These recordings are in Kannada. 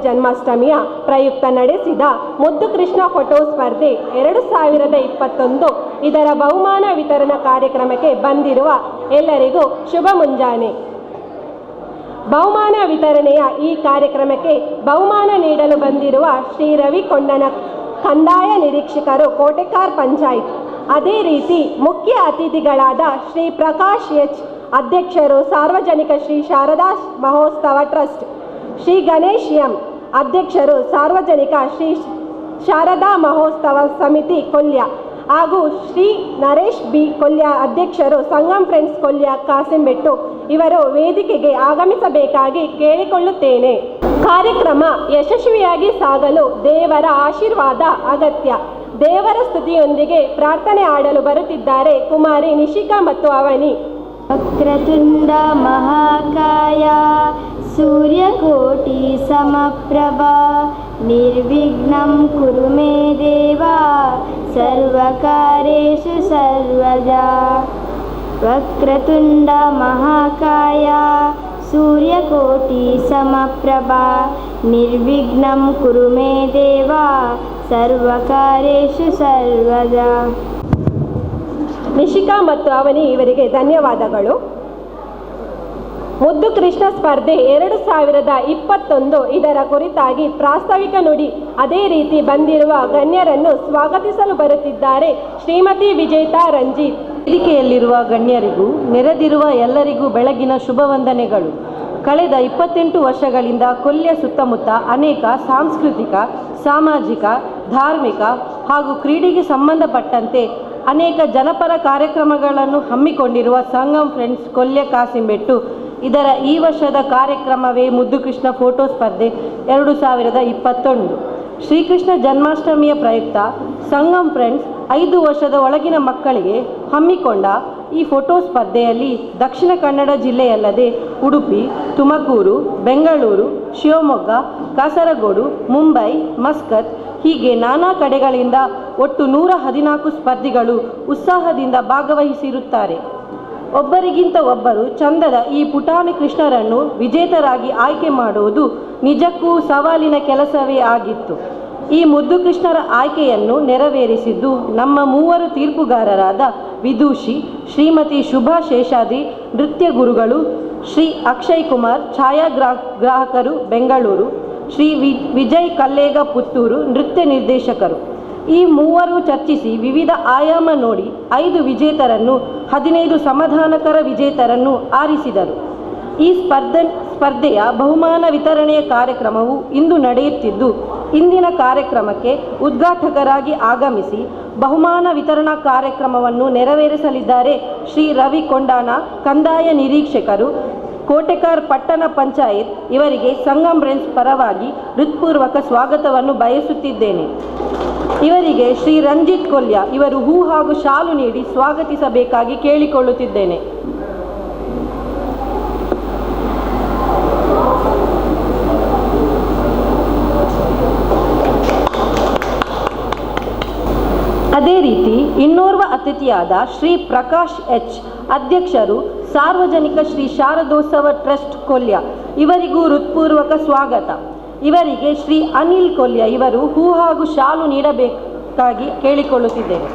ಜನ್ಮಾಷ್ಟಮಿಯ ಪ್ರಯುಕ್ತ ನಡೆಸಿದ ಮುದ್ದು ಕೃಷ್ಣ ಫೋಟೋ ಸ್ಪರ್ಧೆ 2021 ಇದರ ಬಹುಮಾನ ವಿತರಣಾ ಕಾರ್ಯಕ್ರಮಕ್ಕೆ ಬಂದಿರುವ ಎಲ್ಲರಿಗೂ ಶುಭ ಮುಂಜಾನೆ. ಬಹುಮಾನ ವಿತರಣೆಯ ಈ ಕಾರ್ಯಕ್ರಮಕ್ಕೆ ಬಹುಮಾನ ನೀಡಲು ಬಂದಿರುವ ಶ್ರೀ ರವಿ ಕೊಂಡನ ಕಂದಾಯ ನಿರೀಕ್ಷಕರು ಕೋಟೆಕಾರ್ ಪಂಚಾಯತ್, ಅದೇ ರೀತಿ ಮುಖ್ಯ ಅತಿಥಿಗಳಾದ ಶ್ರೀ ಪ್ರಕಾಶ್ ಎಚ್ ಅಧ್ಯಕ್ಷರು ಸಾರ್ವಜನಿಕ ಶ್ರೀ ಶಾರದಾ ಮಹೋತ್ಸವ ಟ್ರಸ್ಟ್, ಶ್ರೀ ಗಣೇಶ್ ಎಂ ಅಧ್ಯಕ್ಷರು ಸಾರ್ವಜನಿಕ ಶ್ರೀ ಶಾರದಾ ಮಹೋತ್ಸವ ಸಮಿತಿ ಕೊಲ್ಯ ಹಾಗೂ ಶ್ರೀ ನರೇಶ್ ಬಿ ಕೊಲ್ಯ ಅಧ್ಯಕ್ಷರು ಸಂಗಮ್ ಫ್ರೆಂಡ್ಸ್ ಕೊಲ್ಯ ಕಾಸಿಂಬೆಟ್ಟು ಇವರು ವೇದಿಕೆಗೆ ಆಗಮಿಸಬೇಕಾಗಿ ಕೇಳಿಕೊಳ್ಳುತ್ತೇನೆ. ಕಾರ್ಯಕ್ರಮ ಯಶಸ್ವಿಯಾಗಿ ಸಾಗಲು ದೇವರ ಆಶೀರ್ವಾದ ಅಗತ್ಯ. ದೇವರ ಸ್ತುತಿಯೊಂದಿಗೆ ಪ್ರಾರ್ಥನೆ ಆಡಲು ಬರುತ್ತಿದ್ದಾರೆ ಕುಮಾರಿ ನಿಶಿಕಾ ಮತ್ತು ಅವನಿ. ವಕ್ರತುಂಡ ಮಹಾಕಾಯ ಸೂರ್ಯಕೋಟಿ ಸಮಪ್ರಭಾ ನಿರ್ವಿಘ್ನಂ ಕುರು ಮೇ ದೇವ ಸರ್ವಕಾರ್ಯೇಷು ಸರ್ವದಾ. ವಕ್ರತುಂಡ ಮಹಾಕಾಯ ಸೂರ್ಯಕೋಟಿ ಸಮಪ್ರಭಾ ನಿರ್ವಿಘ್ನಂ ಕುರು ಮೇ ದೇವ ಸರ್ವಕಾರ್ಯೇಷು ಸರ್ವದಾ. ನಿಶಿಕಾ ಮತ್ತು ಅವನಿ ಇವರಿಗೆ ಧನ್ಯವಾದಗಳು. ಮುದ್ದು ಕೃಷ್ಣ ಸ್ಪರ್ಧೆ 2021 ಇದರ ಕುರಿತಾಗಿ ಪ್ರಾಸ್ತಾವಿಕ ನುಡಿ, ಅದೇ ರೀತಿ ಬಂದಿರುವ ಗಣ್ಯರನ್ನು ಸ್ವಾಗತಿಸಲು ಬರುತ್ತಿದ್ದಾರೆ ಶ್ರೀಮತಿ ವಿಜೇತಾ ರಂಜಿತ್. ವೇದಿಕೆಯಲ್ಲಿರುವ ಗಣ್ಯರಿಗೂ ನೆರೆದಿರುವ ಎಲ್ಲರಿಗೂ ಬೆಳಗಿನ ಶುಭ ವಂದನೆಗಳು. ಕಳೆದ 28 ವರ್ಷಗಳಿಂದ ಕೊಲ್ಯ ಸುತ್ತಮುತ್ತ ಅನೇಕ ಸಾಂಸ್ಕೃತಿಕ, ಸಾಮಾಜಿಕ, ಧಾರ್ಮಿಕ ಹಾಗೂ ಕ್ರೀಡೆಗೆ ಸಂಬಂಧಪಟ್ಟಂತೆ ಅನೇಕ ಜನಪರ ಕಾರ್ಯಕ್ರಮಗಳನ್ನು ಹಮ್ಮಿಕೊಂಡಿರುವ ಸಂಗಮ್ ಫ್ರೆಂಡ್ಸ್ ಕೊಲ್ಯ ಕಾಸಿಂಬೆಟ್ಟು ಇದರ ಈ ವರ್ಷದ ಕಾರ್ಯಕ್ರಮವೇ ಮುದ್ದು ಕೃಷ್ಣ ಫೋಟೋ ಸ್ಪರ್ಧೆ 2021. ಶ್ರೀಕೃಷ್ಣ ಜನ್ಮಾಷ್ಟಮಿಯ ಪ್ರಯುಕ್ತ ಸಂಗಮ್ ಫ್ರೆಂಡ್ಸ್ 5 ವರ್ಷದ ಒಳಗಿನ ಮಕ್ಕಳಿಗೆ ಹಮ್ಮಿಕೊಂಡ ಈ ಫೋಟೋ ಸ್ಪರ್ಧೆಯಲ್ಲಿ ದಕ್ಷಿಣ ಕನ್ನಡ ಜಿಲ್ಲೆಯಲ್ಲದೆ ಉಡುಪಿ, ತುಮಕೂರು, ಬೆಂಗಳೂರು, ಶಿವಮೊಗ್ಗ, ಕಾಸರಗೋಡು, ಮುಂಬೈ, ಮಸ್ಕತ್ ಹೀಗೆ ನಾನಾ ಕಡೆಗಳಿಂದ ಒಟ್ಟು 114 ಸ್ಪರ್ಧಿಗಳು ಉತ್ಸಾಹದಿಂದ ಭಾಗವಹಿಸಿರುತ್ತಾರೆ. ಒಬ್ಬರಿಗಿಂತ ಒಬ್ಬರು ಚಂದದ ಈ ಪುಟಾಣಿ ಕೃಷ್ಣರನ್ನು ವಿಜೇತರಾಗಿ ಆಯ್ಕೆ ಮಾಡುವುದು ನಿಜಕ್ಕೂ ಸವಾಲಿನ ಕೆಲಸವೇ ಆಗಿತ್ತು. ಈ ಮುದ್ದು ಕೃಷ್ಣರ ಆಯ್ಕೆಯನ್ನು ನೆರವೇರಿಸಿದ್ದು ನಮ್ಮ 3 ತೀರ್ಪುಗಾರರಾದ ವಿದೂಷಿ ಶ್ರೀಮತಿ ಶುಭಾ ಶೇಷಾದ್ರಿ ನೃತ್ಯ ಗುರುಗಳು, ಶ್ರೀ ಅಕ್ಷಯ್ ಕುಮಾರ್ ಛಾಯಾಗ್ರಾಹಕರು ಬೆಂಗಳೂರು, ಶ್ರೀ ವಿಜಯ್ ಕಲ್ಲೇಗ ಪುತ್ತೂರು ನೃತ್ಯ ನಿರ್ದೇಶಕರು. ಈ 3 ಚರ್ಚಿಸಿ ವಿವಿಧ ಆಯಾಮ ನೋಡಿ 5 ವಿಜೇತರನ್ನು 15 ಸಮಾಧಾನಕರ ವಿಜೇತರನ್ನು ಆರಿಸಿದರು. ಈ ಸ್ಪರ್ಧೆಯ ಬಹುಮಾನ ವಿತರಣೆಯ ಕಾರ್ಯಕ್ರಮವು ಇಂದು ನಡೆಯುತ್ತಿದ್ದು, ಇಂದಿನ ಕಾರ್ಯಕ್ರಮಕ್ಕೆ ಉದ್ಘಾಟಕರಾಗಿ ಆಗಮಿಸಿ ಬಹುಮಾನ ವಿತರಣಾ ಕಾರ್ಯಕ್ರಮವನ್ನು ನೆರವೇರಿಸಲಿದ್ದಾರೆ ಶ್ರೀ ರವಿ ಕೊಂಡಾನ ಕಂದಾಯ ನಿರೀಕ್ಷಕರು, ಕೋಟೆಕಾರ್ ಪಟ್ಟಣ ಪಂಚಾಯತ್. ಇವರಿಗೆ ಸಂಗಮ್ ಫ್ರೆಂಡ್ಸ್ ಪರವಾಗಿ ಹೃತ್ಪೂರ್ವಕ ಸ್ವಾಗತವನ್ನು ಬಯಸುತ್ತಿದ್ದೇನೆ. ಇವರಿಗೆ ಶ್ರೀ ರಂಜಿತ್ ಕೊಲ್ಯ ಇವರು ಹೂ ಹಾಗೂ ಶಾಲು ನೀಡಿ ಸ್ವಾಗತಿಸಬೇಕಾಗಿ ಕೇಳಿಕೊಳ್ಳುತ್ತಿದ್ದೇನೆ. ಅದೇ ರೀತಿ ಇನ್ನೋರ್ವ ಅತಿಥಿಯಾದ ಶ್ರೀ ಪ್ರಕಾಶ್ ಎಚ್ ಅಧ್ಯಕ್ಷರು ಸಾರ್ವಜನಿಕ ಶ್ರೀ ಶಾರದೋತ್ಸವ ಟ್ರಸ್ಟ್ ಕೊಲ್ಯ ಇವರಿಗೂ ಹೃತ್ಪೂರ್ವಕ ಸ್ವಾಗತ. ಇವರಿಗೆ ಶ್ರೀ ಅನಿಲ್ ಕೊಲ್ಯ ಇವರು ಹೂ ಹಾಗೂ ಶಾಲು ನೀಡಬೇಕಾಗಿ ಕೇಳಿಕೊಳ್ಳುತ್ತಿದ್ದೇನೆ.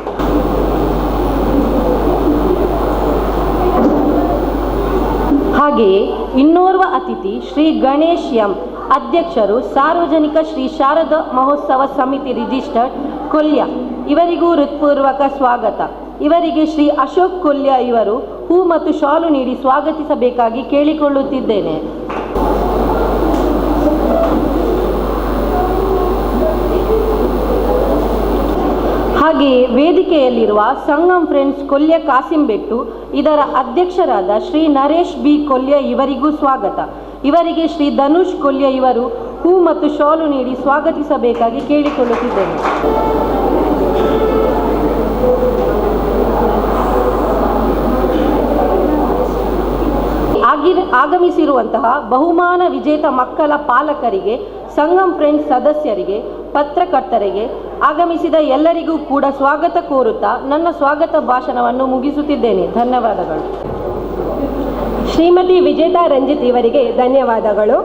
ಹಾಗೆಯೇ ಇನ್ನೋರ್ವ ಅತಿಥಿ ಶ್ರೀ ಗಣೇಶ್ ಎಂ ಅಧ್ಯಕ್ಷರು ಸಾರ್ವಜನಿಕ ಶ್ರೀ ಶಾರದಾ ಮಹೋತ್ಸವ ಸಮಿತಿ ರಿಜಿಸ್ಟರ್ಡ್ ಕೊಲ್ಯ ಇವರಿಗೂ ಹೃತ್ಪೂರ್ವಕ ಸ್ವಾಗತ. ಇವರಿಗೆ ಶ್ರೀ ಅಶೋಕ್ ಕೊಲ್ಯ ಇವರು ಹೂ ಮತ್ತು ಶಾಲು ನೀಡಿ ಸ್ವಾಗತಿಸಬೇಕಾಗಿ ಕೇಳಿಕೊಳ್ಳುತ್ತಿದ್ದೇನೆ. ಹಾಗೆಯೇ ವೇದಿಕೆಯಲ್ಲಿರುವ ಸಂಗಮ್ ಫ್ರೆಂಡ್ಸ್ ಕೊಲ್ಯ ಕಾಸಿಂಬೆಟ್ಟು ಇದರ ಅಧ್ಯಕ್ಷರಾದ ಶ್ರೀ ನರೇಶ್ ಬಿ ಕೊಲ್ಯ ಇವರಿಗೂ ಸ್ವಾಗತ. ಇವರಿಗೆ ಶ್ರೀ ಧನುಷ್ ಕೊಲ್ಯ ಇವರು ಹೂ ಮತ್ತು ಶಾಲು ನೀಡಿ ಸ್ವಾಗತಿಸಬೇಕಾಗಿ ಕೇಳಿಕೊಳ್ಳುತ್ತಿದ್ದೇನೆ. ಆಗಮಿಸಿರುವಂತಹ ಬಹುಮಾನ ವಿಜೇತ ಮಕ್ಕಳ ಪಾಲಕರಿಗೆ, ಸಂಗಮ್ ಫ್ರೆಂಡ್ಸ್ ಸದಸ್ಯರಿಗೆ, ಪತ್ರಕರ್ತರಿಗೆ, ಆಗಮಿಸಿದ ಎಲ್ಲರಿಗೂ ಕೂಡ ಸ್ವಾಗತ ಕೋರುತ್ತಾ ನನ್ನ ಸ್ವಾಗತ ಭಾಷಣವನ್ನು ಮುಗಿಸುತ್ತಿದ್ದೇನೆ. ಧನ್ಯವಾದಗಳು. ಶ್ರೀಮತಿ ವಿಜೇತಾ ರಂಜಿತ್ ಇವರಿಗೆ ಧನ್ಯವಾದಗಳು.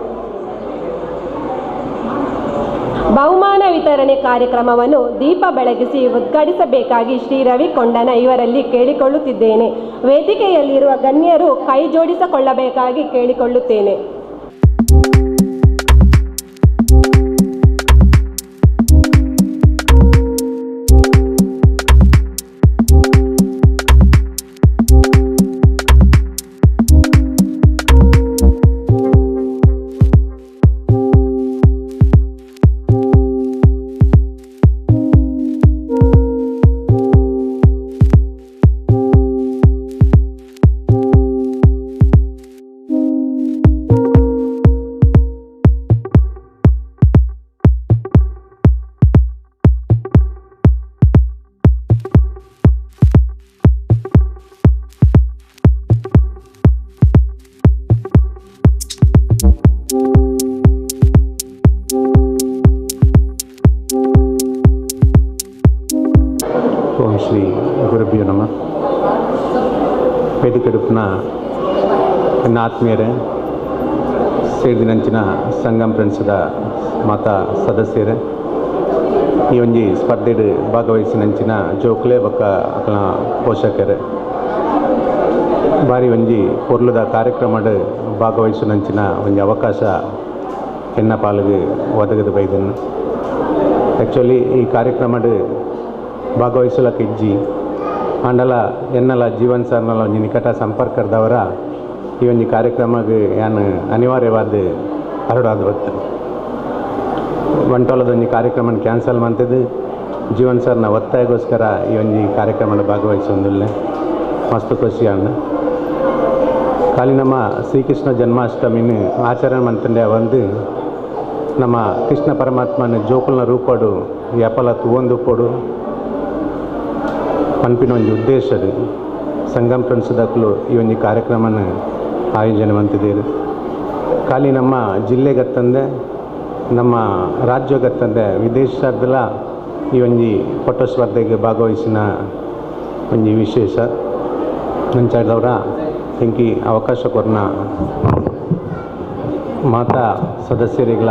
ಬಹುಮಾನ ವಿತರಣೆ ಕಾರ್ಯಕ್ರಮವನ್ನು ದೀಪ ಬೆಳಗಿಸಿ ಉದ್ಘಾಟಿಸಬೇಕಾಗಿ ಶ್ರೀ ರವಿ ಕೊಂಡನ ಇವರಲ್ಲಿ ಕೇಳಿಕೊಳ್ಳುತ್ತಿದ್ದೇನೆ. ವೇದಿಕೆಯಲ್ಲಿರುವ ಗಣ್ಯರು ಕೈ ಜೋಡಿಸಿಕೊಳ್ಳಬೇಕಾಗಿ ಕೇಳಿಕೊಳ್ಳುತ್ತೇನೆ. ಓಂ ಶ್ರೀ ಗುರುಭ್ಯೋ ನಮಃ. ವೇದಿಕೆಡುಪಿನ ನನ್ನ ಆತ್ಮೀಯರೇ, ಸೇರಿದಿನಂಚಿನ ಸಂಗಮ್ ಫ್ರೆಂಡ್ಸ್ದ ಮಾತಾ ಸದಸ್ಯರೇ, ಈ ಒಂಜಿ ಸ್ಪರ್ಧೆಡ್ ಭಾಗವಹಿಸಿನಂಚಿನ ಜೋಕುಲೆ ಬೊಕ್ಕ ಅಕಲ್ನ ಪೋಷಕರೇ, ಬಾರಿ ಒಂಜಿ ಪೊರ್ಲುದ ಕಾರ್ಯಕ್ರಮಡ್ ಭಾಗವಹಿಸಿನಂಚಿನ ಒಂಜಿ ಅವಕಾಶ ಎನ್ನ ಪಾಲಿಗೆ ಒದಗದು ಬೈದನು. ಆ್ಯಕ್ಚುಲಿ ಈ ಕಾರ್ಯಕ್ರಮಡ್ ಭಾಗವಹಿಸಲಕ್ಕೆ ಇಜ್ಜಿ ಅಂಡಲ ಎನ್ನಲ ಜೀವನ್ ಸರ್ನಲ ಒಂಜಿ ನಿಕಟ ಸಂಪರ್ಕದವರ ಈ ಒಂಜಿ ಕಾರ್ಯಕ್ರಮಕ್ಕೆ ಯಾನು ಅನಿವಾರ್ಯವಾದ ಹರಡಾದ ಬರ್ತದೆ. ಒಂಟೋಲದೊಂಜಿ ಕಾರ್ಯಕ್ರಮ ಕ್ಯಾನ್ಸಲ್ ಮಾಡ್ತಿದ್ದು ಜೀವನ್ ಸರ್ನ ಒತ್ತಾಯಗೋಸ್ಕರ ಈ ಒಂಜಿ ಕಾರ್ಯಕ್ರಮದ ಭಾಗವಹಿಸೊಂದಿಲ್ಲ. ಮಸ್ತ್ ಖುಷಿ ಅಣ್ಣ. ಖಾಲಿ ನಮ್ಮ ಶ್ರೀಕೃಷ್ಣ ಜನ್ಮಾಷ್ಟಮಿನ ಆಚರಣೆ ಮಂತಂಡೆ ಒಂದು ನಮ್ಮ ಕೃಷ್ಣ ಪರಮಾತ್ಮನ ಜೋಕುಲ್ನ ರೂಪಡು ಯಪಲ ತೂವೊಂದು ಕೊಡು ಪನ್ಪಿನ ಒಂಜಿ ಉದ್ದೇಶದ ಸಂಗಮ್ ಫ್ರೆಂಡ್ಸ್ದಕ್ಕಲು ಈ ಒಂಜಿ ಕಾರ್ಯಕ್ರಮನ ಆಯೋಜನೆ ಮಂತಿದ್ದೇವೆ. ಖಾಲಿ ನಮ್ಮ ಜಿಲ್ಲೆಗತ್ತಂದೆ ನಮ್ಮ ರಾಜ್ಯಗತ್ತಂದೆ ವಿದೇಶದಲ್ಲ ಈ ಒಂಜಿ ಫೋಟೋ ಸ್ಪರ್ಧೆಗೆ ಭಾಗವಹಿಸಿನ ಒಂಜಿ ವಿಶೇಷ ನಂಚಾದವರ ಇಂಕಿ ಅವಕಾಶ ಕೊರ್ನ ಮಾತಾ ಸದಸ್ಯರಿಗಳ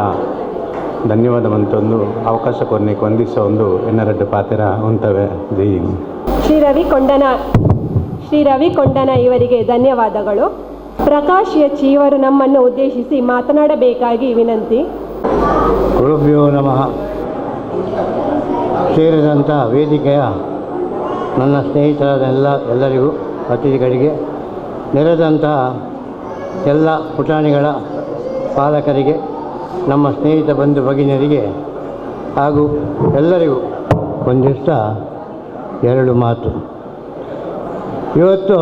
ಧನ್ಯವಾದ ಮಂತೊಂದು ಅವಕಾಶ ಕೊರ್ನಿಗೆ ವಂದಿಸೋ ಒಂದು ಎನ್ನರಡ್ಡು ಪಾತ್ರ ಉಂಟವೆ. ಜೈ ಹಿಂದ್. ಶ್ರೀ ರವಿ ಕೊಂಡನ ಇವರಿಗೆ ಧನ್ಯವಾದಗಳು. ಪ್ರಕಾಶ್ ಎಚ್ ಇವರು ನಮ್ಮನ್ನು ಉದ್ದೇಶಿಸಿ ಮಾತನಾಡಬೇಕಾಗಿ ವಿನಂತಿ. ಗುರುಭ್ಯೋ ನಮಃ. ಸೇರಿದಂಥ ವೇದಿಕೆಯ ನನ್ನ ಸ್ನೇಹಿತರಾದ ಎಲ್ಲರಿಗೂ, ಅತಿಥಿಗಳಿಗೆ, ನೆರೆದಂಥ ಎಲ್ಲ ಪುಟಾಣಿಗಳ ಪಾಲಕರಿಗೆ, ನಮ್ಮ ಸ್ನೇಹಿತ ಬಂಧು ಭಗಿನಿಯರಿಗೆ ಹಾಗೂ ಎಲ್ಲರಿಗೂ ಒಂದಿಷ್ಟ ಎರಡು ಮಾತು. ಇವತ್ತು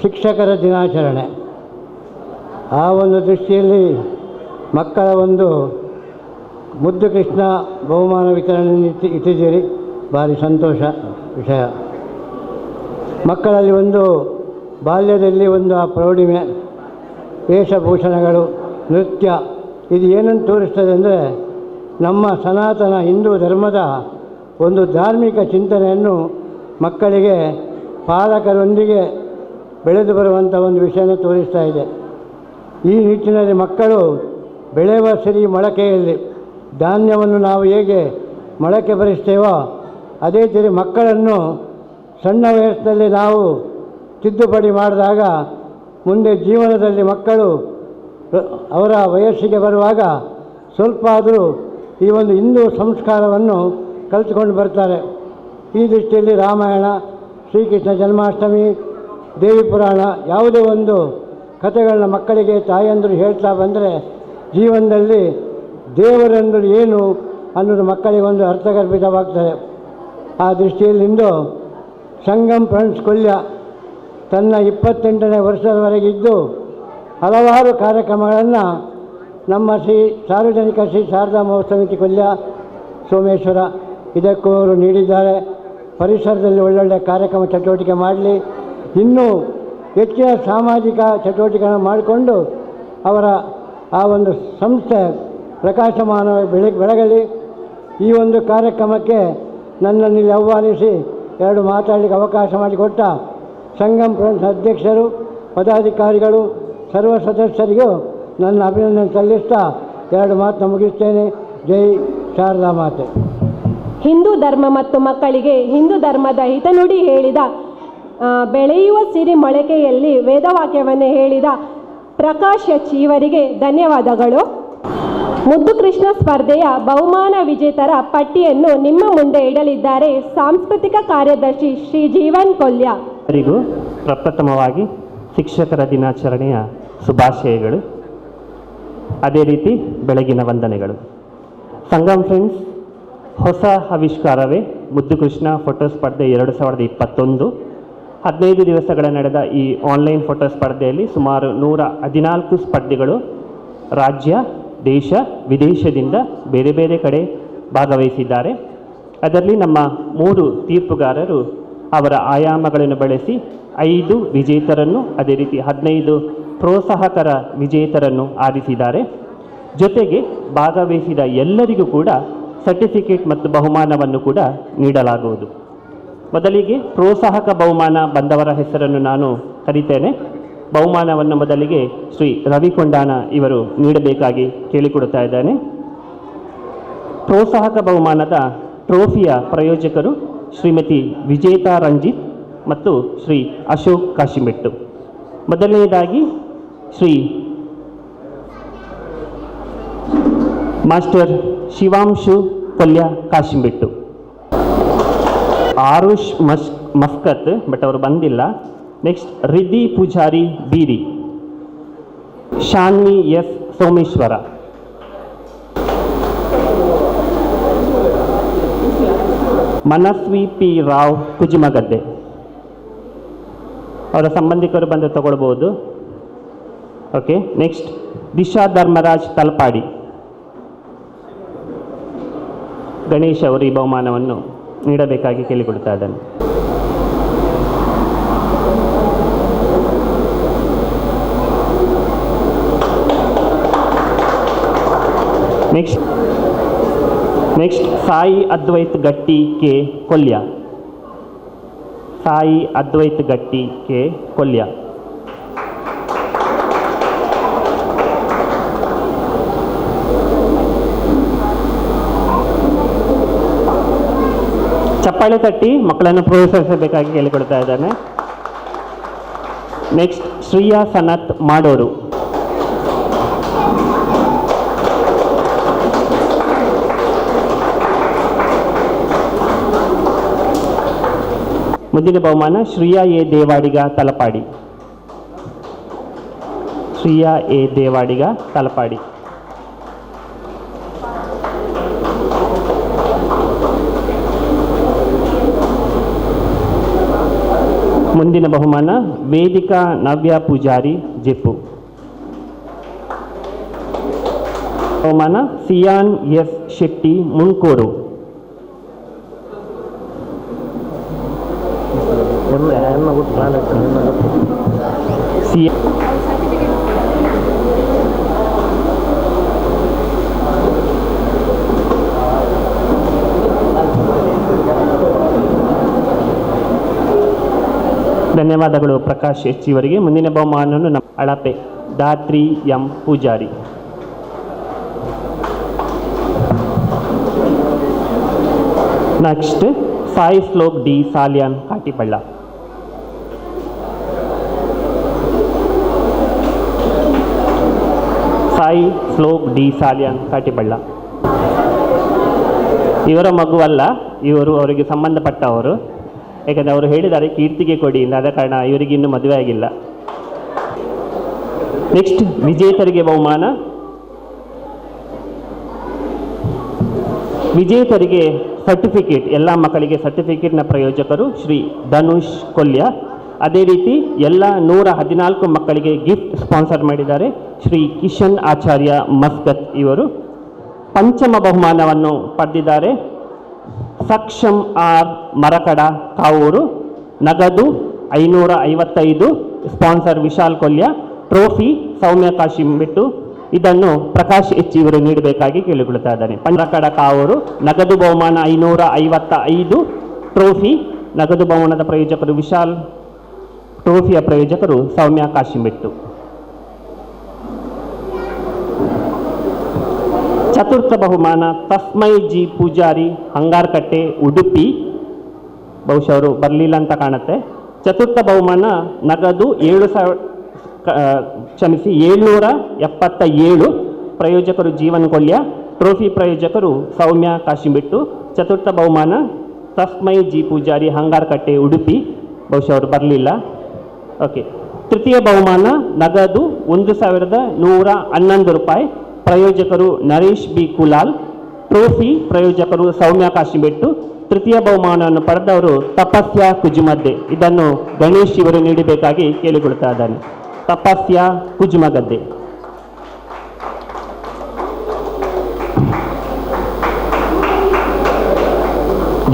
ಶಿಕ್ಷಕರ ದಿನಾಚರಣೆ. ಆ ಒಂದು ದೃಷ್ಟಿಯಲ್ಲಿ ಮಕ್ಕಳ ಒಂದು ಮುದ್ದು ಕೃಷ್ಣ ಬಹುಮಾನ ವಿತರಣೆ ಇಟ್ಟಿದ್ದೀರಿ. ಭಾರಿ ಸಂತೋಷ ವಿಷಯ. ಮಕ್ಕಳಲ್ಲಿ ಒಂದು ಬಾಲ್ಯದಲ್ಲಿ ಒಂದು ಆ ಪ್ರೌಢಿಮೆ, ವೇಷಭೂಷಣಗಳು, ನೃತ್ಯ, ಇದು ಏನನ್ನು ತೋರಿಸ್ತದೆ ಅಂದರೆ ನಮ್ಮ ಸನಾತನ ಹಿಂದೂ ಧರ್ಮದ ಒಂದು ಧಾರ್ಮಿಕ ಚಿಂತನೆಯನ್ನು ಮಕ್ಕಳಿಗೆ ಪಾಲಕರೊಂದಿಗೆ ಬೆಳೆದು ಬರುವಂಥ ಒಂದು ವಿಷಯನ ತೋರಿಸ್ತಾ ಇದೆ. ಈ ನಿಟ್ಟಿನಲ್ಲಿ ಮಕ್ಕಳು ಬೆಳೆಯುವ ಸಿರಿ ಮೊಳಕೆಯಲ್ಲಿ ಧಾನ್ಯವನ್ನು ನಾವು ಹೇಗೆ ಮೊಳಕೆ ಬರಿಸ್ತೇವೋ ಅದೇ ರೀತಿ ಮಕ್ಕಳನ್ನು ಸಣ್ಣ ವಯಸ್ಸಿನಲ್ಲಿ ನಾವು ತಿದ್ದುಪಡಿ ಮಾಡಿದಾಗ ಮುಂದೆ ಜೀವನದಲ್ಲಿ ಮಕ್ಕಳು ಅವರ ವಯಸ್ಸಿಗೆ ಬರುವಾಗ ಸ್ವಲ್ಪ ಆದರೂ ಈ ಒಂದು ಹಿಂದೂ ಸಂಸ್ಕಾರವನ್ನು ಕಲಿತುಕೊಂಡು ಬರ್ತಾರೆ. ಈ ದೃಷ್ಟಿಯಲ್ಲಿ ರಾಮಾಯಣ, ಶ್ರೀಕೃಷ್ಣ ಜನ್ಮಾಷ್ಟಮಿ, ದೇವಿ ಪುರಾಣ, ಯಾವುದೇ ಒಂದು ಕಥೆಗಳನ್ನ ಮಕ್ಕಳಿಗೆ ತಾಯಂದರು ಹೇಳ್ತಾ ಬಂದರೆ ಜೀವನದಲ್ಲಿ ದೇವರೆಂದರೆ ಏನು ಅನ್ನೋದು ಮಕ್ಕಳಿಗೆ ಒಂದು ಅರ್ಥಗರ್ಭಿತವಾಗ್ತದೆ. ಆ ದೃಷ್ಟಿಯಲ್ಲಿಂದು ಸಂಗಮ್ ಫ್ರೆಂಡ್ಸ್ ಕೊಲ್ಯ ತನ್ನ 28ನೇ ವರ್ಷದವರೆಗೆ ಇದ್ದು ಹಲವಾರು ಕಾರ್ಯಕ್ರಮಗಳನ್ನು ನಮ್ಮ ಸಾರ್ವಜನಿಕ ಶ್ರೀ ಶಾರದಾ ಮಹೋತ್ಸವಕ್ಕೆ ಕೊಲ್ಯ ಸೋಮೇಶ್ವರ ಇದಕ್ಕೂ ಅವರು ನೀಡಿದ್ದಾರೆ. ಪರಿಸರದಲ್ಲಿ ಒಳ್ಳೊಳ್ಳೆ ಕಾರ್ಯಕ್ರಮ ಚಟುವಟಿಕೆ ಮಾಡಲಿ, ಇನ್ನೂ ಹೆಚ್ಚಿನ ಸಾಮಾಜಿಕ ಚಟುವಟಿಕೆಗಳನ್ನು ಮಾಡಿಕೊಂಡು ಅವರ ಆ ಒಂದು ಸಂಸ್ಥೆ ಪ್ರಕಾಶಮಾನ ಬೆಳಗಲಿ. ಈ ಒಂದು ಕಾರ್ಯಕ್ರಮಕ್ಕೆ ನನ್ನನ್ನು ಇಲ್ಲಿ ಆಹ್ವಾನಿಸಿ ಎರಡು ಮಾತಾಡಲಿಕ್ಕೆ ಅವಕಾಶ ಮಾಡಿಕೊಟ್ಟ ಸಂಗಮ್ ಫ್ರೆಂಡ್ಸ್ ಅಧ್ಯಕ್ಷರು, ಪದಾಧಿಕಾರಿಗಳು, ಸರ್ವ ಸದಸ್ಯರಿಗೂ ನನ್ನ ಅಭಿನಂದನೆ ಸಲ್ಲಿಸ್ತಾ ಎರಡು ಮಾತನ್ನು ಮುಗಿಸ್ತೇನೆ. ಜೈ ಶಾರದಾ ಮಾತೆ. ಹಿಂದೂ ಧರ್ಮ ಮತ್ತು ಮಕ್ಕಳಿಗೆ ಹಿಂದೂ ಧರ್ಮದ ಹಿತನುಡಿ ಹೇಳಿದ ಬೆಳೆಯುವ ಸಿರಿ ಮೊಳಕೆಯಲ್ಲಿ ವೇದವಾಕ್ಯವನ್ನು ಹೇಳಿದ ಪ್ರಕಾಶ್ ಎಚ್ ಇವರಿಗೆ ಧನ್ಯವಾದಗಳು. ಮುದ್ದು ಕೃಷ್ಣ ಸ್ಪರ್ಧೆಯ ಬಹುಮಾನ ವಿಜೇತರ ಪಟ್ಟಿಯನ್ನು ನಿಮ್ಮ ಮುಂದೆ ಇಡಲಿದ್ದಾರೆ ಸಾಂಸ್ಕೃತಿಕ ಕಾರ್ಯದರ್ಶಿ ಶ್ರೀ ಜೀವನ್ ಕೊಲ್ಯ. ಎಲ್ಲರಿಗೂ ಪ್ರಪ್ರಥಮವಾಗಿ ಶಿಕ್ಷಕರ ದಿನಾಚರಣೆಯ ಶುಭಾಶಯಗಳು. ಅದೇ ರೀತಿ ಬೆಳಗಿನ ವಂದನೆಗಳು. ಸಂಗಮ್ ಫ್ರೆಂಡ್ಸ್ ಹೊಸ ಆವಿಷ್ಕಾರವೇ ಮುದ್ದು ಕೃಷ್ಣ ಫೋಟೋ ಸ್ಪರ್ಧೆ 2021. 15 ದಿವಸಗಳ ನಡೆದ ಈ ಆನ್ಲೈನ್ ಫೋಟೋ ಸ್ಪರ್ಧೆಯಲ್ಲಿ ಸುಮಾರು 114 ಸ್ಪರ್ಧಿಗಳು ರಾಜ್ಯ, ದೇಶ, ವಿದೇಶದಿಂದ ಬೇರೆ ಬೇರೆ ಕಡೆ ಭಾಗವಹಿಸಿದ್ದಾರೆ. ಅದರಲ್ಲಿ ನಮ್ಮ 3 ತೀರ್ಪುಗಾರರು ಅವರ ಆಯಾಮಗಳನ್ನು ಬಳಸಿ 5 ವಿಜೇತರನ್ನು ಅದೇ ರೀತಿ 15 ಪ್ರೋತ್ಸಾಹಕರ ವಿಜೇತರನ್ನು ಆರಿಸಿದ್ದಾರೆ. ಜೊತೆಗೆ ಭಾಗವಹಿಸಿದ ಎಲ್ಲರಿಗೂ ಕೂಡ ಸರ್ಟಿಫಿಕೇಟ್ ಮತ್ತು ಬಹುಮಾನವನ್ನು ಕೂಡ ನೀಡಲಾಗುವುದು. ಮೊದಲಿಗೆ ಪ್ರೋತ್ಸಾಹಕ ಬಹುಮಾನ ಬಂದವರ ಹೆಸರನ್ನು ನಾನು ಕರೀತೇನೆ. ಬಹುಮಾನವನ್ನು ಮೊದಲಿಗೆ ಶ್ರೀ ರವಿ ಕೊಂಡಾನ ಇವರು ನೀಡಬೇಕಾಗಿ ಕೇಳಿಕೊಡುತ್ತಾ ಇದ್ದೇನೆ. ಪ್ರೋತ್ಸಾಹಕ ಬಹುಮಾನದ ಟ್ರೋಫಿಯ ಪ್ರಾಯೋಜಕರು ಶ್ರೀಮತಿ ವಿಜೇತಾ ರಂಜಿತ್ ಮತ್ತು ಶ್ರೀ ಅಶೋಕ್ ಕಾಶಿಮೆಟ್ಟು. ಮೊದಲನೆಯದಾಗಿ Shri master Shivanshu Kolya Kashimbettu. Arush Muscat but ಅವರು ಬಂದಿಲ್ಲ. Next Riddhi Poojari Beeri, Shanvi S Someshwara, Manasvi P Rao Kujimagadde. ಅವರ ಸಂಬಂಧಿಕರು ಬಂದು ತಗೊಳ್ಬೋದು. ಓಕೆ. ನೆಕ್ಸ್ಟ್ ದಿಶಾ ಧರ್ಮರಾಜ್ ತಲಪಾಡಿ. ಗಣೇಶ್ ಅವರು ಈ ಬಹುಮಾನವನ್ನು ನೀಡಬೇಕಾಗಿ ಕೇಳಿಕೊಡ್ತಾ ಇದ್ದಾನೆ. ನೆಕ್ಸ್ಟ್ ಸಾಯಿ ಅದ್ವೈತ್ ಗಟ್ಟಿ ಕೆ ಕೊಲ್ಯ. ಸಾಯಿ ಅದ್ವೈತ್ ಗಟ್ಟಿ ಕೆ ಕೊಲ್ಯ. ಚಪ್ಪಾಳೆ ತಟ್ಟಿ ಮಕ್ಕಳನ್ನು ಪ್ರೋತ್ಸಾಹಿಸಬೇಕಾಗಿ ಕೇಳಿಕೊಡ್ತಾ ಇದ್ದಾನೆ. ನೆಕ್ಸ್ಟ್ ಶ್ರೀಯಾ ಸನತ್ ಮಾಡೋರು. ಮುಂದಿನ ಬಹುಮಾನ ಶ್ರೀಯಾ ಎ ದೇವಾಡಿಗ ತಲಪಾಡಿ. ಶ್ರೀಯಾ ಎ ದೇವಾಡಿಗ ತಲಪಾಡಿ. ಮುಂದಿನ ಬಹುಮಾನ ವೇದಿಕಾ ನವ್ಯ ಪೂಜಾರಿ ಜೆಪ್ಪು. ಬಹುಮಾನ ಸಿಯಾನ್ ಎಸ್ ಶೆಟ್ಟಿ ಮುಣ್ಕೋಡು. ಧನ್ಯವಾದಗಳು ಪ್ರಕಾಶ್ ಎಚ್ ಇವರಿಗೆ. ಮುಂದಿನ ಬಹುಮಾನವನ್ನು ನಮ್ಮ Alape Dhatri M Poojari. Next Sai Shlok D Salian Katipalla. Sai Shlok D Salian Katipalla. ಇವರ ಮಗುವಲ್ಲ, ಇವರು ಅವರಿಗೆ ಸಂಬಂಧಪಟ್ಟವರು. ಯಾಕಂದರೆ ಅವರು ಹೇಳಿದ್ದಾರೆ ಕೀರ್ತಿಗೆ ಕೊಡಿ, ಆದ ಕಾರಣ ಇವರಿಗೆ ಇನ್ನೂ ಮದುವೆ ಆಗಿಲ್ಲ. ನೆಕ್ಸ್ಟ್ ವಿಜೇತರಿಗೆ ಬಹುಮಾನ. ವಿಜೇತರಿಗೆ ಸರ್ಟಿಫಿಕೇಟ್, ಎಲ್ಲ ಮಕ್ಕಳಿಗೆ ಸರ್ಟಿಫಿಕೇಟ್ನ ಪ್ರಾಯೋಜಕರು ಶ್ರೀ ಧನುಷ್ ಕೊಲ್ಯ. ಅದೇ ರೀತಿ ಎಲ್ಲ 114 ಮಕ್ಕಳಿಗೆ ಗಿಫ್ಟ್ ಸ್ಪಾನ್ಸರ್ ಮಾಡಿದ್ದಾರೆ ಶ್ರೀ ಕಿಶನ್ ಆಚಾರ್ಯ ಮಸ್ಕತ್ ಇವರು. ಪಂಚಮ ಬಹುಮಾನವನ್ನು ಪಡೆದಿದ್ದಾರೆ ಸಕ್ಷಮ್ ಆರ್ ಮರಕಡ ಕಾವೂರು. ನಗದು 555, ಸ್ಪಾನ್ಸರ್ ವಿಶಾಲ್ ಕೊಲ್ಯ. ಟ್ರೋಫಿ ಸೌಮ್ಯ ಕಾಶಿಂಬೆಟ್ಟು. ಇದನ್ನು ಪ್ರಕಾಶ್ ಎಚ್ ಇವರು ನೀಡಬೇಕಾಗಿ ಕೇಳಿಕೊಳ್ತಾ ಇದ್ದಾನೆ. ಮರಕಡ ಕಾವೂರು. ನಗದು ಬಹುಮಾನ 555, ಟ್ರೋಫಿ. ನಗದು ಬಹುಮಾನದ ಪ್ರಾಯೋಜಕರು ವಿಶಾಲ್, ಟ್ರೋಫಿಯ ಪ್ರಾಯೋಜಕರು ಸೌಮ್ಯ ಕಾಶಿಂಬೆಟ್ಟು. ಚತುರ್ಥ ಬಹುಮಾನ ತಸ್ಮೈ ಜಿ ಪೂಜಾರಿ ಹಂಗಾರಕಟ್ಟೆ ಉಡುಪಿ, ಬಹುಶಃ ಅವರು ಬರಲಿಲ್ಲ ಅಂತ ಕಾಣುತ್ತೆ. ಚತುರ್ಥ ಬಹುಮಾನ ನಗದು 777. ಪ್ರಾಯೋಜಕರು ಜೀವನ್ ಕೊಲ್ಯ. ಟ್ರೋಫಿ ಪ್ರಾಯೋಜಕರು ಸೌಮ್ಯ ಕಾಶಿಂಬಿಟ್ಟು. ಚತುರ್ಥ ಬಹುಮಾನ ತಸ್ಮೈ ಜಿ ಪೂಜಾರಿ ಹಂಗಾರಕಟ್ಟೆ ಉಡುಪಿ, ಬಹುಶಃ ಅವರು ಬರಲಿಲ್ಲ. ಓಕೆ. ತೃತೀಯ ಬಹುಮಾನ ನಗದು 1111 ರೂಪಾಯಿ. ಪ್ರಾಯೋಜಕರು ನರೇಶ್ ಬಿ ಕುಲಾಲ್. ಟ್ರೋಫಿ ಪ್ರಾಯೋಜಕರು ಸೌಮ್ಯ ಕಾಶಿಂಬಿಟ್ಟು. ತೃತೀಯ ಬಹುಮಾನವನ್ನು ಪಡೆದವರು ತಪಸ್ಯ ಕುಜುಮದ್ದೆ. ಇದನ್ನು ಗಣೇಶ್ ಇವರು ನೀಡಬೇಕಾಗಿ ಕೇಳಿಕೊಳ್ತಾ ಇದ್ದಾನೆ. ತಪಸ್ಯ ಕುಜುಮಗದ್ದೆ.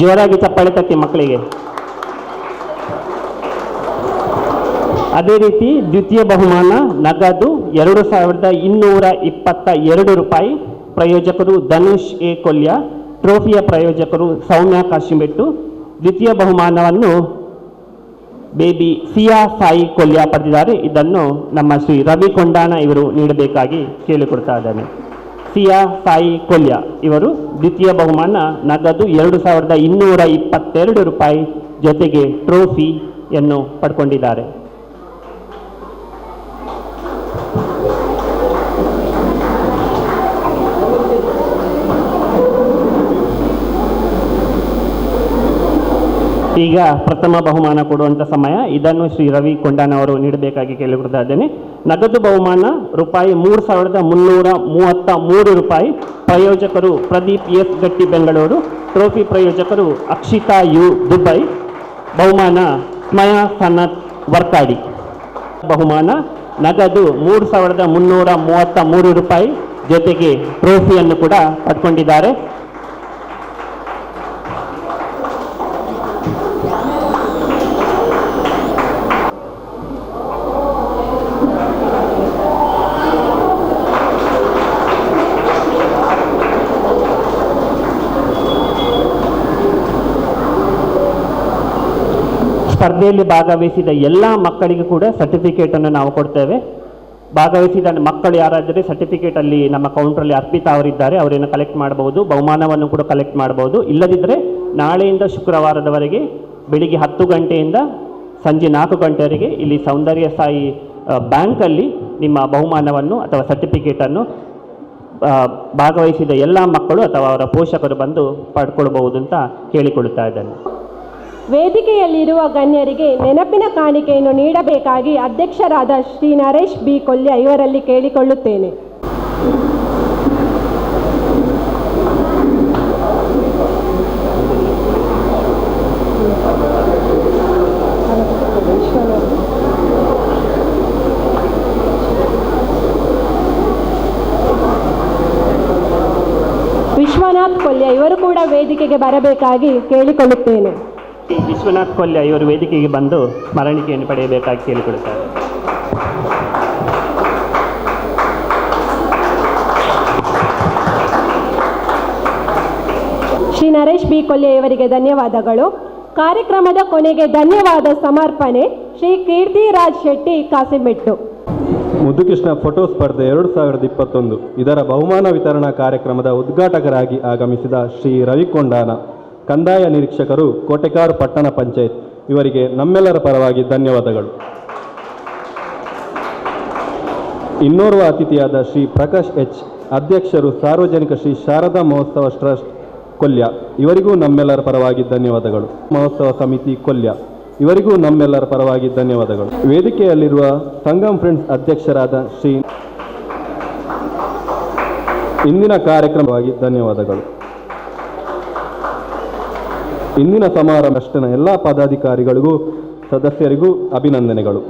ಜೋರಾಗಿ ಚಪ್ಪಾಳೆ ತಟ್ಟಿ ಮಕ್ಕಳಿಗೆ. ಅದೇ ರೀತಿ ದ್ವಿತೀಯ ಬಹುಮಾನ ನಗದು 2222 ರೂಪಾಯಿ. ಪ್ರಾಯೋಜಕರು ಧನುಷ್ ಎ ಕೊಲ್ಯ. ಟ್ರೋಫಿಯ ಪ್ರಾಯೋಜಕರು ಸೌಮ್ಯ ಕಾಶಿಂಬೆಟ್ಟು. ದ್ವಿತೀಯ ಬಹುಮಾನವನ್ನು ಬೇಬಿ ಸಿಯಾ ಸಾಯಿ ಕೊಲ್ಯ ಪಡೆದಿದ್ದಾರೆ. ಇದನ್ನು ನಮ್ಮ ಶ್ರೀ ರವಿ ಕೊಂಡಾಣ ಇವರು ನೀಡಬೇಕಾಗಿ ಕೇಳಿಕೊಡ್ತಾ ಇದ್ದಾನೆ. ಸಿಯಾ ಸಾಯಿ ಕೊಲ್ಯ ಇವರು ದ್ವಿತೀಯ ಬಹುಮಾನ ನಗದು 2222 ರೂಪಾಯಿ ಜೊತೆಗೆ ಟ್ರೋಫಿಯನ್ನು ಪಡ್ಕೊಂಡಿದ್ದಾರೆ. ಈಗ ಪ್ರಥಮ ಬಹುಮಾನ ಕೊಡುವಂಥ ಸಮಯ. ಇದನ್ನು ಶ್ರೀ ರವಿ ಕೊಂಡಾಣ ಅವರು ನೀಡಬೇಕಾಗಿ ಕೇಳಿಕೊಡ್ತಾ ಇದ್ದೇನೆ. ನಗದು ಬಹುಮಾನ ರೂಪಾಯಿ 3333 ರೂಪಾಯಿ. ಪ್ರಾಯೋಜಕರು ಪ್ರದೀಪ್ ಎಸ್ ಗಟ್ಟಿ ಬೆಂಗಳೂರು. ಟ್ರೋಫಿ ಪ್ರಾಯೋಜಕರು ಅಕ್ಷಿತಾ ಯು ದುಬೈ. ಬಹುಮಾನ ಸ್ಮಯ ಸನತ್ ವರ್ಕಾಡಿ. ಬಹುಮಾನ ನಗದು 3333 ರೂಪಾಯಿ ಜೊತೆಗೆ ಟ್ರೋಫಿಯನ್ನು ಕೂಡ ಪಡ್ಕೊಂಡಿದ್ದಾರೆ. ಸ್ಪರ್ಧೆಯಲ್ಲಿ ಭಾಗವಹಿಸಿದ ಎಲ್ಲ ಮಕ್ಕಳಿಗೂ ಕೂಡ ಸರ್ಟಿಫಿಕೇಟನ್ನು ನಾವು ಕೊಡ್ತೇವೆ. ಭಾಗವಹಿಸಿದ ಮಕ್ಕಳು ಯಾರಾದರೆ ಸರ್ಟಿಫಿಕೇಟಲ್ಲಿ ನಮ್ಮ ಕೌಂಟ್ರಲ್ಲಿ ಅರ್ಪಿತಾ ಅವರಿದ್ದಾರೆ, ಅವರನ್ನು ಕಲೆಕ್ಟ್ ಮಾಡಬಹುದು. ಬಹುಮಾನವನ್ನು ಕೂಡ ಕಲೆಕ್ಟ್ ಮಾಡಬಹುದು. ಇಲ್ಲದಿದ್ದರೆ ನಾಳೆಯಿಂದ ಶುಕ್ರವಾರದವರೆಗೆ ಬೆಳಿಗ್ಗೆ 10 ಗಂಟೆಯಿಂದ ಸಂಜೆ 4 ಗಂಟೆವರೆಗೆ ಇಲ್ಲಿ ಸೌಂದರ್ಯ ಸಾಯಿ ಬ್ಯಾಂಕಲ್ಲಿ ನಿಮ್ಮ ಬಹುಮಾನವನ್ನು ಅಥವಾ ಸರ್ಟಿಫಿಕೇಟನ್ನು ಭಾಗವಹಿಸಿದ ಎಲ್ಲ ಮಕ್ಕಳು ಅಥವಾ ಅವರ ಪೋಷಕರು ಬಂದು ಪಡ್ಕೊಳ್ಬಹುದು ಅಂತ ಕೇಳಿಕೊಳ್ಳುತ್ತಾ ಇದ್ದೇನೆ. ವೇದಿಕೆಯಲ್ಲಿರುವ ಗಣ್ಯರಿಗೆ ನೆನಪಿನ ಕಾಣಿಕೆಯನ್ನು ನೀಡಬೇಕಾಗಿ ಅಧ್ಯಕ್ಷರಾದ ಶ್ರೀ ನರೇಶ್ ಬಿ ಕೊಲ್ಯ ಇವರಲ್ಲಿ ಕೇಳಿಕೊಳ್ಳುತ್ತೇನೆ. ವಿಶ್ವನಾಥ್ ಕೊಲ್ಯ ಇವರು ಕೂಡ ವೇದಿಕೆಗೆ ಬರಬೇಕಾಗಿ ಕೇಳಿಕೊಳ್ಳುತ್ತೇನೆ. ವಿಶ್ವನಾಥ್ ಕೊಲ್ಯ ಇವರು ವೇದಿಕೆಗೆ ಬಂದು ಸ್ಮರಣಿಕೆಯನ್ನು ಪಡೆಯಬೇಕಾಗಿ ಕೇಳಿಕೊಳ್ಳುತ್ತಾರೆ. ಶ್ರೀ ನರೇಶ್ ಬಿ ಕೊಲ್ಯ ಇವರಿಗೆ ಧನ್ಯವಾದಗಳು. ಕಾರ್ಯಕ್ರಮದ ಕೊನೆಗೆ ಧನ್ಯವಾದ ಸಮರ್ಪಣೆ ಶ್ರೀ ಕೀರ್ತಿರಾಜ್ ಶೆಟ್ಟಿ ಕಾಸಿಮೆಟ್ಟು. ಮುದ್ದುಕೃಷ್ಣ ಫೋಟೋ ಸ್ಪರ್ಧೆ 2021 ಇದರ ಬಹುಮಾನ ವಿತರಣಾ ಕಾರ್ಯಕ್ರಮದ ಉದ್ಘಾಟಕರಾಗಿ ಆಗಮಿಸಿದ ಶ್ರೀ ರವಿ ಕೊಂಡಾಣ, ಕಂದಾಯ ನಿರೀಕ್ಷಕರು, ಕೋಟೆಕಾರ್ ಪಟ್ಟಣ ಪಂಚಾಯತ್ ಇವರಿಗೆ ನಮ್ಮೆಲ್ಲರ ಪರವಾಗಿ ಧನ್ಯವಾದಗಳು. ಇನ್ನೋರ್ವ ಅತಿಥಿಯಾದ ಶ್ರೀ ಪ್ರಕಾಶ್ ಎಚ್, ಅಧ್ಯಕ್ಷರು ಸಾರ್ವಜನಿಕ ಶ್ರೀ ಶಾರದಾ ಮಹೋತ್ಸವ ಟ್ರಸ್ಟ್ ಕೊಲ್ಯ ಇವರಿಗೂ ನಮ್ಮೆಲ್ಲರ ಪರವಾಗಿ ಧನ್ಯವಾದಗಳು. ಮಹೋತ್ಸವ ಸಮಿತಿ ಕೊಲ್ಯ ಇವರಿಗೂ ನಮ್ಮೆಲ್ಲರ ಪರವಾಗಿ ಧನ್ಯವಾದಗಳು. ವೇದಿಕೆಯಲ್ಲಿರುವ ಸಂಗಮ್ ಫ್ರೆಂಡ್ಸ್ ಅಧ್ಯಕ್ಷರಾದ ಶ್ರೀ ಇಂದಿನ ಕಾರ್ಯಕ್ರಮವಾಗಿ ಧನ್ಯವಾದಗಳು. ಇಂದಿನ ಸಮಾರಂಭ ಟ್ರಸ್ಟ್ನ ಎಲ್ಲ ಪದಾಧಿಕಾರಿಗಳಿಗೂ ಸದಸ್ಯರಿಗೂ ಅಭಿನಂದನೆಗಳು.